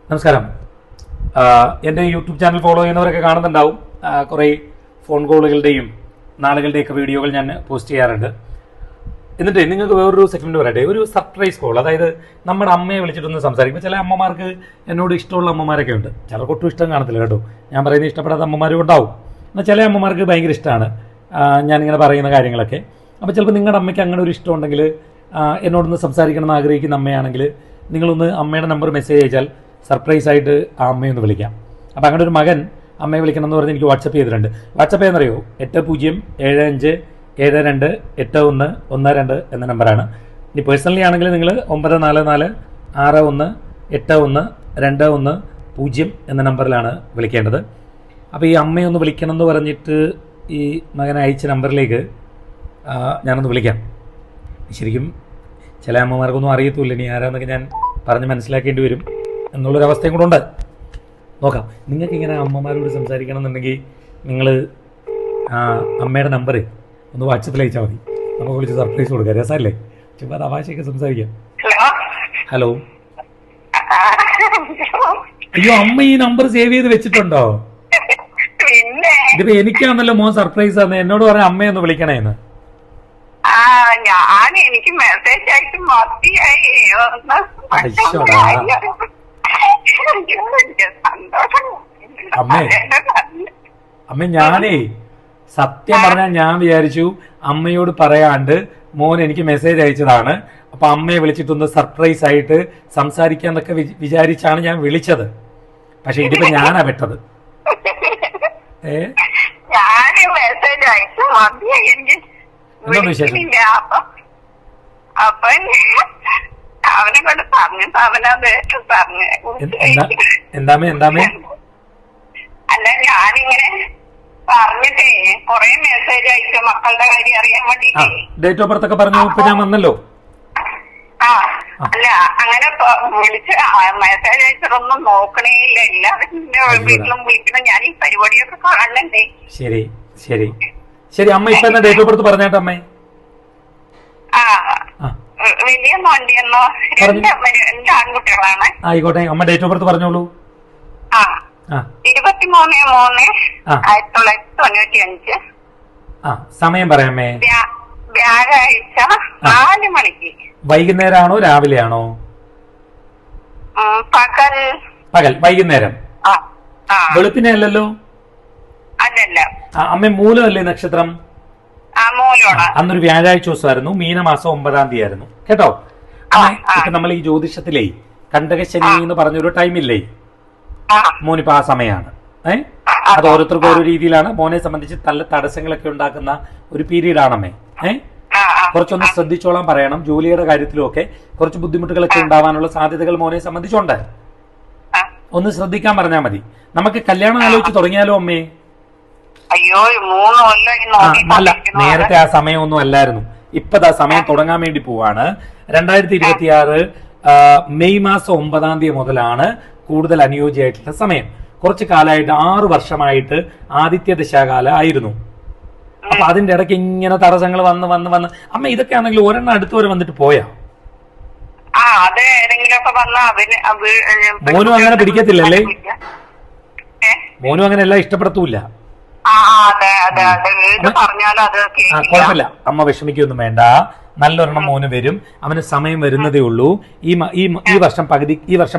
നമസ്കാരം. എൻ്റെ YouTube channel follow ചെയ്യുന്നവരൊക്കെ കാണുന്നുണ്ടാവും. കുറേ ഫോൺ കോളുകളുടെയും നാളുകളുടെയൊക്കെ വീഡിയോകൾ ഞാൻ പോസ്റ്റ് ചെയ്യാറുണ്ട്. എന്നിട്ട് നിങ്ങൾക്ക് വേറൊരു സെഗ്മെന്റ് പറയട്ടെ, ഒരു സർപ്രൈസ് കോൾ. അതായത് നമ്മുടെ അമ്മയെ വിളിച്ചിട്ടൊന്ന് സംസാരിക്കും. ചില അമ്മമാർക്ക് എന്നോട് ഇഷ്ടമുള്ള അമ്മമാരൊക്കെ ഉണ്ട്, ചിലർക്ക് ഒട്ടും ഇഷ്ടം കാണത്തില്ല കേട്ടോ. ഞാൻ പറയുന്നത് ഇഷ്ടപ്പെടാത്ത അമ്മമാരും ഉണ്ടാവും. എന്നാൽ ചില അമ്മമാർക്ക് ഭയങ്കര ഇഷ്ടമാണ് ഞാനിങ്ങനെ പറയുന്ന കാര്യങ്ങളൊക്കെ. അപ്പോൾ ചിലപ്പോൾ നിങ്ങളുടെ അമ്മയ്ക്ക് അങ്ങനെ ഒരു ഇഷ്ടം ഉണ്ടെങ്കിൽ, എന്നോടൊന്ന് സംസാരിക്കണം എന്ന് ആഗ്രഹിക്കുന്ന അമ്മയാണെങ്കിൽ, നിങ്ങളൊന്ന് അമ്മയുടെ നമ്പർ മെസ്സേജ് അയച്ചാൽ സർപ്രൈസ് ആയിട്ട് ആ അമ്മയൊന്ന് വിളിക്കാം. അപ്പോൾ അങ്ങനെ ഒരു മകൻ അമ്മയെ വിളിക്കണം എന്ന് പറഞ്ഞ് എനിക്ക് വാട്സപ്പ് ചെയ്തിട്ടുണ്ട്. വാട്സപ്പ് എന്നറിയോ? 8075728112 എന്ന നമ്പറാണ്. ഇനി പേഴ്സണലി ആണെങ്കിൽ നിങ്ങൾ 94461812120 എന്ന നമ്പറിലാണ് വിളിക്കേണ്ടത്. അപ്പോൾ ഈ അമ്മയൊന്ന് വിളിക്കണം എന്ന് പറഞ്ഞിട്ട് ഈ മകൻ അയച്ച നമ്പറിലേക്ക് ഞാനൊന്ന് വിളിക്കാം. ശരിക്കും ചില അമ്മമാർക്കൊന്നും അറിയത്തുമില്ല ഇനി ആരാന്നൊക്കെ ഞാൻ പറഞ്ഞ് മനസ്സിലാക്കേണ്ടി വരും എന്നുള്ളൊരവസ്ഥയും കൂടെ ഉണ്ട്. നോക്കാം. നിങ്ങൾക്ക് ഇങ്ങനെ അമ്മമാരോട് സംസാരിക്കണം എന്നുണ്ടെങ്കിൽ നിങ്ങൾ അമ്മയുടെ നമ്പർ ഒന്ന് വാട്സപ്പിൽ അയച്ചാൽ മതി. നമുക്ക് വിളിച്ച് സർപ്രൈസ് കൊടുക്കാം. രസമല്ലേ? ചുമ്മാ തമാശയൊക്കെ സംസാരിക്കാം. ഹലോ. അയ്യോ, അമ്മ ഈ നമ്പർ സേവ് ചെയ്ത് വെച്ചിട്ടുണ്ടോ? ഇതിപ്പോ എനിക്കാണല്ലോ മോൻ സർപ്രൈസ് തന്നെ. എന്നോട് പറഞ്ഞ അമ്മയൊന്ന് വിളിക്കണേന്ന്. എനിക്ക് മെസ്സേജ് ആയിട്ട് മതിയായി. അമ്മ ഞാനേ സത്യം പറഞ്ഞാൽ ഞാൻ വിചാരിച്ചു അമ്മയോട് പറയാണ്ട് മോൻ എനിക്ക് മെസ്സേജ് അയച്ചതാണ്. അപ്പൊ അമ്മയെ വിളിച്ചിട്ടൊന്ന് സർപ്രൈസ് ആയിട്ട് സംസാരിക്കാന്നൊക്കെ വിചാരിച്ചാണ് ഞാൻ വിളിച്ചത്. പക്ഷെ ഇതിപ്പോ ഞാനാ പെട്ടത്. മെസ്സേജ് അയച്ചു മതിയായി. എനിക്ക് അപ്പൊ അവനെ കൊണ്ട് പറഞ്ഞിട്ട് അവനത് പറഞ്ഞു. എന്താമേ അല്ല, ഞാനിങ്ങനെ പറഞ്ഞിട്ടേ കൊറേ മെസ്സേജ് അയച്ചു മക്കളുടെ കാര്യം അറിയാൻ വേണ്ടിട്ട്. ഡേറ്റ് ഓഫ് ബർത്ത് ഒക്കെ പറഞ്ഞു. ഇപ്പൊ ഞാൻ വന്നല്ലോ. അല്ല, അങ്ങനെ വിളിച്ച് മെസ്സേജ് അയച്ചിട്ടൊന്നും നോക്കണേ ഇല്ല. എല്ലാവരും വീട്ടിലും വിളിക്കണം. ഞാൻ ഈ പരിപാടിയൊക്കെ കാണണ്ടേ. ശരി ശരി ശരി. അമ്മ ഇപ്പൊ എന്നാ ഡേറ്റ് ഓഫ് ബർത്ത് പറഞ്ഞേട്ടെ അമ്മേ. വലിയ മോണ്ടിയെന്നോ രണ്ട് ആൺകുട്ടികളാണ്. ആയിക്കോട്ടെ. അമ്മ ഡേറ്റ് ഓഫ് ബർത്ത് പറഞ്ഞോളൂ. 23/3/1995. സമയം പറയാമേ. വ്യാഴാഴ്ച 4 മണിക്ക്. വൈകുന്നേരമാണോ രാവിലെയാണോ? പകൽ. വൈകുന്നേരം. വെളുപ്പിനെ അല്ലല്ലോ? അല്ലല്ല. അമ്മ മൂലമല്ലേ നക്ഷത്രം? അന്നൊരു വ്യാഴാഴ്ച ദിവസമായിരുന്നു. മീനമാസം 9-ാം തീയതി ആയിരുന്നു കേട്ടോ. ഇപ്പൊ നമ്മൾ ഈ ജ്യോതിഷത്തിലേ കണ്ടകശനി എന്ന് പറഞ്ഞൊരു ടൈമില്ലേ, മോനിപ്പോ ആ സമയമാണ്. അത് ഓരോരുത്തർക്കും ഓരോ രീതിയിലാണ്. മോനെ സംബന്ധിച്ച് നല്ല തടസ്സങ്ങളൊക്കെ ഉണ്ടാക്കുന്ന ഒരു പീരീഡ് ആണമ്മേ. കുറച്ചൊന്ന് ശ്രദ്ധിച്ചോളാൻ പറയണം. ജോലിയുടെ കാര്യത്തിലും ഒക്കെ കുറച്ച് ബുദ്ധിമുട്ടുകളൊക്കെ ഉണ്ടാവാനുള്ള സാധ്യതകൾ മോനെ സംബന്ധിച്ചുണ്ട്. ഒന്ന് ശ്രദ്ധിക്കാൻ പറഞ്ഞാൽ മതി. നമുക്ക് കല്യാണം ആലോചിച്ച് തുടങ്ങിയാലോ അമ്മേ? അയ്യോ, 3 കൊല്ലം. അല്ല, നേരത്തെ ആ സമയമൊന്നും അല്ലായിരുന്നു. ഇപ്പതാ സമയം തുടങ്ങാൻ വേണ്ടി പോവാണ്. 2026 മെയ് മാസം 9-ാം തീയതി മുതലാണ് കൂടുതൽ അനുയോജ്യമായിട്ടുള്ള സമയം. കുറച്ച് കാലമായിട്ട് 6 വർഷമായിട്ട് ആദിത്യ ദശാകാല ആയിരുന്നു. അപ്പൊ അതിന്റെ ഇടയ്ക്ക് ഇങ്ങനെ തടസ്സങ്ങൾ വന്ന് വന്ന് വന്ന് അമ്മ ഇതൊക്കെ ആണെങ്കിൽ ഒരെണ്ണം അടുത്തവരെ വന്നിട്ട് പോയാ മോനും അങ്ങനെ പിടിക്കത്തില്ലല്ലേ? മോനും അങ്ങനെ എല്ലാം ഇഷ്ടപ്പെടത്തൂല്ല. കുഴപ്പമില്ല, അമ്മ വിഷമിക്കൊന്നും വേണ്ട. നല്ലൊരെണ്ണം മോന് വരും. അവന് സമയം വരുന്നതേ ഉള്ളൂ. ഈ വർഷം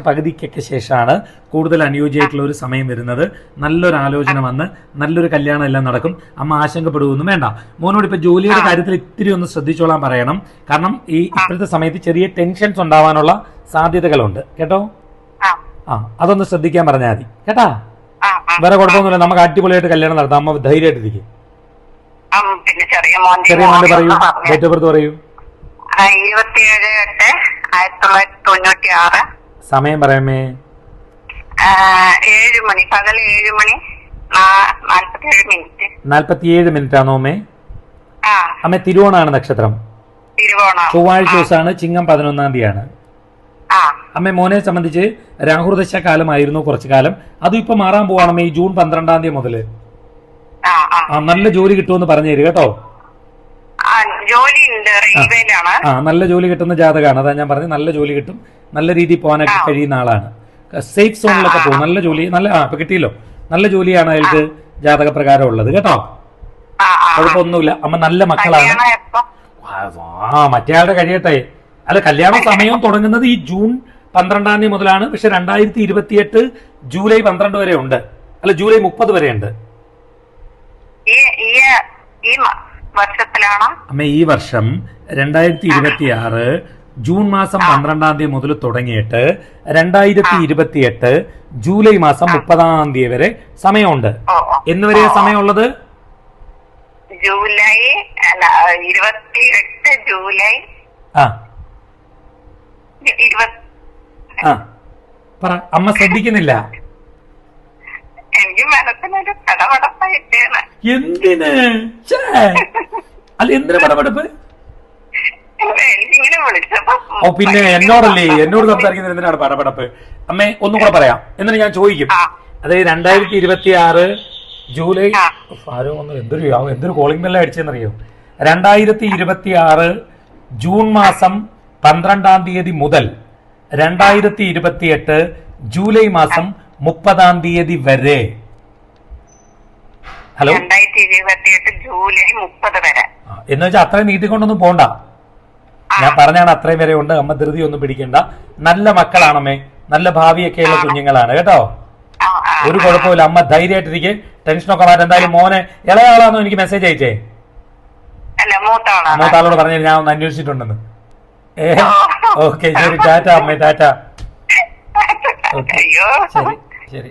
പകുതിക്കൊക്കെ ശേഷമാണ് കൂടുതൽ അനുയോജ്യമായിട്ടുള്ള ഒരു സമയം വരുന്നത്. നല്ലൊരു ആലോചന വന്ന് നല്ലൊരു കല്യാണം എല്ലാം നടക്കും. അമ്മ ആശങ്കപ്പെടുകയൊന്നും വേണ്ട. മോനോട് ഇപ്പൊ ജോലിയുടെ കാര്യത്തിൽ ഇത്തിരി ഒന്ന് ശ്രദ്ധിച്ചോളാൻ പറയണം. കാരണം ഈ ഇപ്പോഴത്തെ സമയത്ത് ചെറിയ ടെൻഷൻസ് ഉണ്ടാവാനുള്ള സാധ്യതകളുണ്ട് കേട്ടോ. അതൊന്ന് ശ്രദ്ധിക്കാൻ പറഞ്ഞാൽ മതി കേട്ടാ. വേറെ കുഴപ്പമൊന്നുമില്ല. നമുക്ക് അടിപൊളിയായിട്ട് കല്യാണം നടത്താം. അമ്മ ധൈര്യമായിട്ടിരിക്കും. ചെറിയ മോന്റെ പറയൂ, ഡേറ്റ് ഓഫ് ബർത്ത് പറയൂ. 27/8/1996. സമയം പറയാമേ. 7 മണി. പകൽ 7 മണി 47 മിനിറ്റ് ആണോ അമ്മേ? അമ്മ തിരുവോണാണ് നക്ഷത്രം. ചൊവ്വാഴ്ച ദിവസമാണ്. ചിങ്ങം 11-ാം തീയതിയാണ്. അമ്മ മോനെ സംബന്ധിച്ച് രാഹുർദശ കാലമായിരുന്നു കുറച്ചു കാലം. അതും ഇപ്പൊ മാറാൻ പോവാണമ്മേ ഈ ജൂൺ 12-ാം തീയതി മുതല്. നല്ല ജോലി കിട്ടുമെന്ന് പറഞ്ഞു തരിക കേട്ടോ. നല്ല ജോലി കിട്ടുന്ന ജാതകമാണ്. അതാ ഞാൻ പറഞ്ഞു, നല്ല ജോലി കിട്ടും. നല്ല രീതിയിൽ പോകാനൊക്കെ കഴിയുന്ന ആളാണ്. സേഫ് സോണിലൊക്കെ പോകും. നല്ല ജോലി, നല്ല ഇപ്പൊ കിട്ടിയല്ലോ, നല്ല ജോലിയാണ് അയാൾക്ക് ജാതകപ്രകാരം ഉള്ളത് കേട്ടോ. കുഴപ്പമൊന്നുമില്ല. അമ്മ നല്ല മക്കളാണ്. മറ്റേ ആളുടെ കഴിയട്ടെ. അല്ല, കല്യാണ സമയം തുടങ്ങുന്നത് ഈ ജൂൺ 12 തീയതി മുതലാണ്. പക്ഷെ 2028 ജൂലൈ 12 വരെ ഉണ്ട്. അല്ല, ജൂലൈ 30 വരെ ഉണ്ട്. അമ്മ ഈ വർഷം 2026 ജൂൺ മാസം 12 തീയതി മുതൽ തുടങ്ങിയിട്ട് 2028 ജൂലൈ മാസം 30 തീയതി വരെ സമയമുണ്ട്. എന്ന് വരെ സമയമുള്ളത്? ജൂലൈ 28 ജൂലൈ പറ. അമ്മ ശ്രദ്ധിക്കുന്നില്ല. എനിക്ക് മനസ്സിനൊരു പടപടപ്പായിട്ടാണ്. എന്തിന്? അല്ല, എന്തിനാ പടപടപ്പ്? എനിക്കിങ്ങനെ വിളിച്ചപ്പോ ഓ, പിന്നെ എന്നോടല്ലേ, എന്നോട് സംസാരിക്കുന്നത് എന്തിനാണ് പടപടപ്പ്? അമ്മേ ഒന്നും കൂടെ പറയാം, എന്നിട്ട് ഞാൻ ചോദിക്കും. അതായത് 2026 ജൂലൈ ആരോ ഒന്ന് എന്തൊരു കോളിംഗ് ബെല്ല് അടിച്ചെന്നറിയോ? 2026 ജൂൺ മാസം 12 തീയതി മുതൽ 2028 ജൂലൈ മാസം 30 തീയതി വരെ. ഹലോ, 2028 ജൂലൈ 30 വരെ എന്ന് വെച്ചാൽ അത്രയും നീട്ടിക്കൊണ്ടൊന്നും പോണ്ട. ഞാൻ പറഞ്ഞാണ് അത്രയും വരെ ഉണ്ട്. അമ്മ ധൃതി ഒന്നും പിടിക്കണ്ട. നല്ല മക്കളാണമ്മേ, നല്ല ഭാവിയൊക്കെയുള്ള കുഞ്ഞുങ്ങളാണ് കേട്ടോ. ഒരു കുഴപ്പമില്ല. അമ്മ ധൈര്യമായിട്ടിരിക്കെ, ടെൻഷനൊക്കെ മാറ്റി. എന്തായാലും മോനെ ഇളയാളാണോ എനിക്ക് മെസ്സേജ് അയച്ചേ? മൂത്താളോട് പറഞ്ഞു ഞാൻ ഒന്ന് അന്വേഷിച്ചിട്ടുണ്ടെന്ന്. ഓക്കെ, ശരി, ടാറ്റ അമ്മേ, ടാറ്റ. ഓക്കെ, ശരി ശരി.